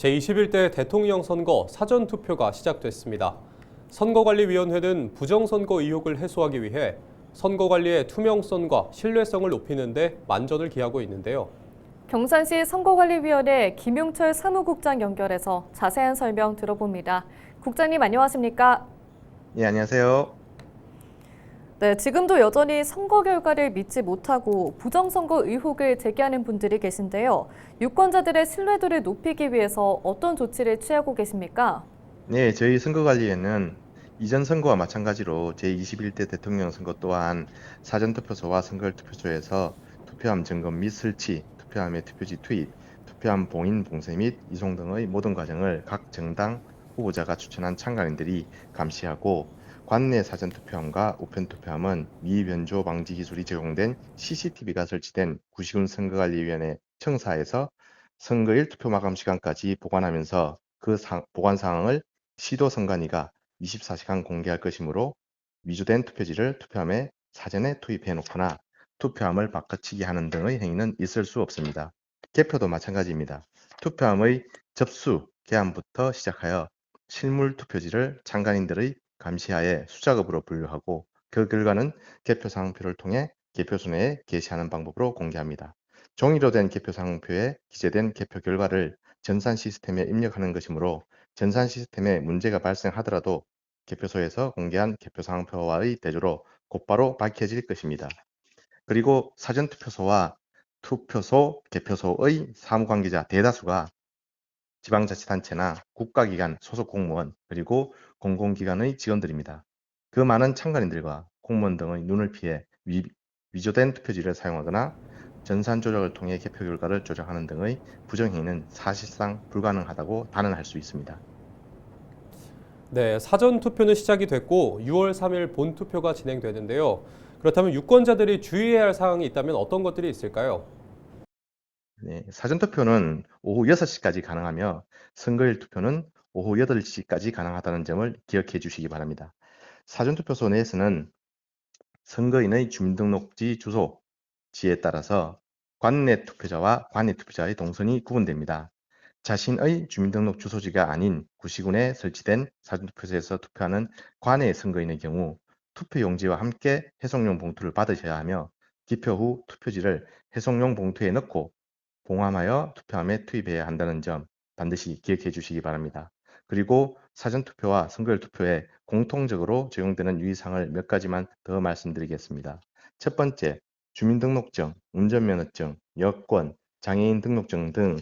제21대 대통령 선거 사전투표가 시작됐습니다. 선거관리위원회는 부정선거 의혹을 해소하기 위해 선거관리의 투명성과 신뢰성을 높이는 데 만전을 기하고 있는데요. 경산시 선거관리위원회 김용철 사무국장 연결해서 자세한 설명 들어봅니다. 국장님 안녕하십니까? 예, 안녕하세요. 네, 지금도 여전히 선거 결과를 믿지 못하고 부정선거 의혹을 제기하는 분들이 계신데요. 유권자들의 신뢰도를 높이기 위해서 어떤 조치를 취하고 계십니까? 네, 저희 선거관리에는 이전 선거와 마찬가지로 제21대 대통령 선거 또한 사전투표소와 선거투표소에서 투표함 점검 및 설치, 투표함의 투표지 투입, 투표함 봉인, 봉쇄 및 이송 등의 모든 과정을 각 정당 후보자가 추천한 참관인들이 감시하고 관내 사전투표함과 우편투표함은 미변조 방지 기술이 적용된 CCTV가 설치된 구시군 선거관리위원회 청사에서 선거일 투표 마감 시간까지 보관하면서 그 보관 상황을 시도 선관위가 24시간 공개할 것이므로 위조된 투표지를 투표함에 사전에 투입해 놓거나 투표함을 바꿔치기 하는 등의 행위는 있을 수 없습니다. 개표도 마찬가지입니다. 투표함의 접수, 개함부터 시작하여 실물 투표지를 참관인들의 감시하에 수작업으로 분류하고 그 결과는 개표상표를 통해 개표소 내에 게시하는 방법으로 공개합니다. 종이로 된 개표상표에 기재된 개표 결과를 전산 시스템에 입력하는 것이므로 전산 시스템에 문제가 발생하더라도 개표소에서 공개한 개표상표와의 대조로 곧바로 밝혀질 것입니다. 그리고 사전투표소와 투표소, 개표소의 사무관계자 대다수가 지방자치단체나 국가기관 소속 공무원 그리고 공공기관의 직원들입니다. 그 많은 참관인들과 공무원 등의 눈을 피해 위조된 투표지를 사용하거나 전산 조작을 통해 개표 결과를 조작하는 등의 부정행위는 사실상 불가능하다고 단언할 수 있습니다. 네, 사전투표는 시작이 됐고 6월 3일 본투표가 진행되는데요. 그렇다면 유권자들이 주의해야 할 사항이 있다면 어떤 것들이 있을까요? 네, 사전투표는 오후 6시까지 가능하며 선거일 투표는 오후 8시까지 가능하다는 점을 기억해 주시기 바랍니다. 사전투표소 내에서는 선거인의 주민등록지 주소지에 따라서 관내 투표자와 관외 투표자의 동선이 구분됩니다. 자신의 주민등록 주소지가 아닌 구시군에 설치된 사전투표소에서 투표하는 관외 선거인의 경우 투표용지와 함께 해송용 봉투를 받으셔야 하며 기표 후 투표지를 해송용 봉투에 넣고 봉함하여 투표함에 투입해야 한다는 점 반드시 기억해 주시기 바랍니다. 그리고 사전투표와 선거일 투표에 공통적으로 적용되는 유의사항을 몇 가지만 더 말씀드리겠습니다. 첫 번째, 주민등록증, 운전면허증, 여권, 장애인 등록증 등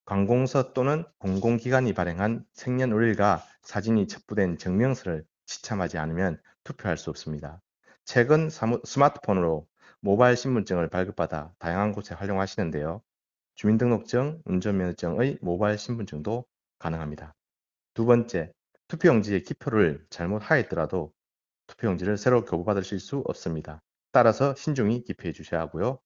관공서 또는 공공기관이 발행한 생년월일과 사진이 첩부된 증명서를 지참하지 않으면 투표할 수 없습니다. 최근 스마트폰으로 모바일 신분증을 발급받아 다양한 곳에 활용하시는데요. 주민등록증, 운전면허증의 모바일 신분증도 가능합니다. 두 번째, 투표용지에 기표를 잘못하였더라도 투표용지를 새로 교부받으실 수 없습니다. 따라서 신중히 기표해 주셔야 하고요.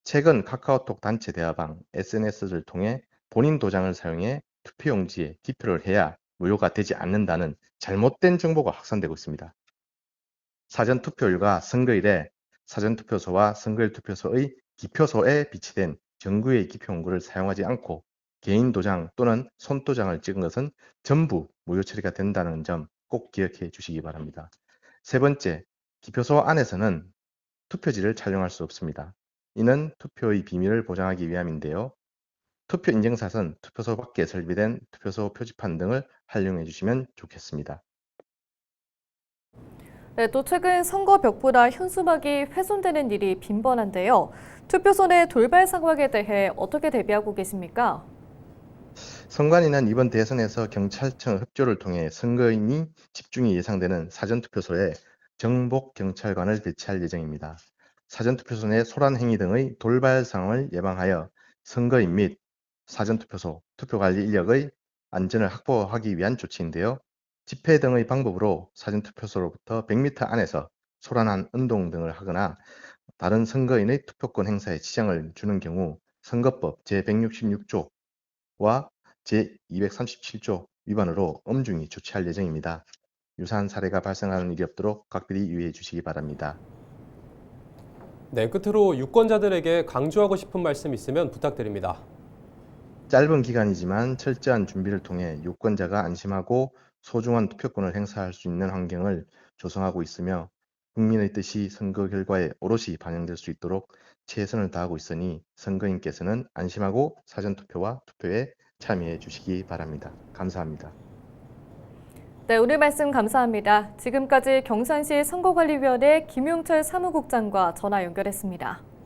최근 카카오톡 단체 대화방, SNS를 통해 본인 도장을 사용해 투표용지에 기표를 해야 무효가 되지 않는다는 잘못된 정보가 확산되고 있습니다. 사전투표일과 선거일에 사전투표소와 선거일 투표소의 기표소에 비치된 정구의 기표용구를 사용하지 않고 개인 도장 또는 손도장을 찍은 것은 전부 무효 처리가 된다는 점 꼭 기억해 주시기 바랍니다. 세 번째, 기표소 안에서는 투표지를 촬영할 수 없습니다. 이는 투표의 비밀을 보장하기 위함인데요. 투표 인증샷은 투표소 밖에 설비된 투표소 표지판 등을 활용해 주시면 좋겠습니다. 네, 또 최근 선거 벽보다 현수막이 훼손되는 일이 빈번한데요. 투표소 내 돌발 상황에 대해 어떻게 대비하고 계십니까? 선관위는 이번 대선에서 경찰청 협조를 통해 선거인이 집중이 예상되는 사전투표소에 정복 경찰관을 배치할 예정입니다. 사전투표소 내 소란 행위 등의 돌발 상황을 예방하여 선거인 및 사전투표소, 투표관리 인력의 안전을 확보하기 위한 조치인데요. 집회 등의 방법으로 사전투표소로부터 100m 안에서 소란한 운동 등을 하거나 다른 선거인의 투표권 행사에 지장을 주는 경우 선거법 제166조와 제237조 위반으로 엄중히 조치할 예정입니다. 유사한 사례가 발생하는 일이 없도록 각별히 유의해 주시기 바랍니다. 네, 끝으로 유권자들에게 강조하고 싶은 말씀 있으면 부탁드립니다. 짧은 기간이지만 철저한 준비를 통해 유권자가 안심하고 소중한 투표권을 행사할 수 있는 환경을 조성하고 있으며 국민의 뜻이 선거 결과에 오롯이 반영될 수 있도록 최선을 다하고 있으니 선거인께서는 안심하고 사전투표와 투표에 참여해 주시기 바랍니다. 감사합니다. 네, 오늘 말씀 감사합니다. 지금까지 경산시 선거관리위원회 김용철 사무국장과 전화 연결했습니다.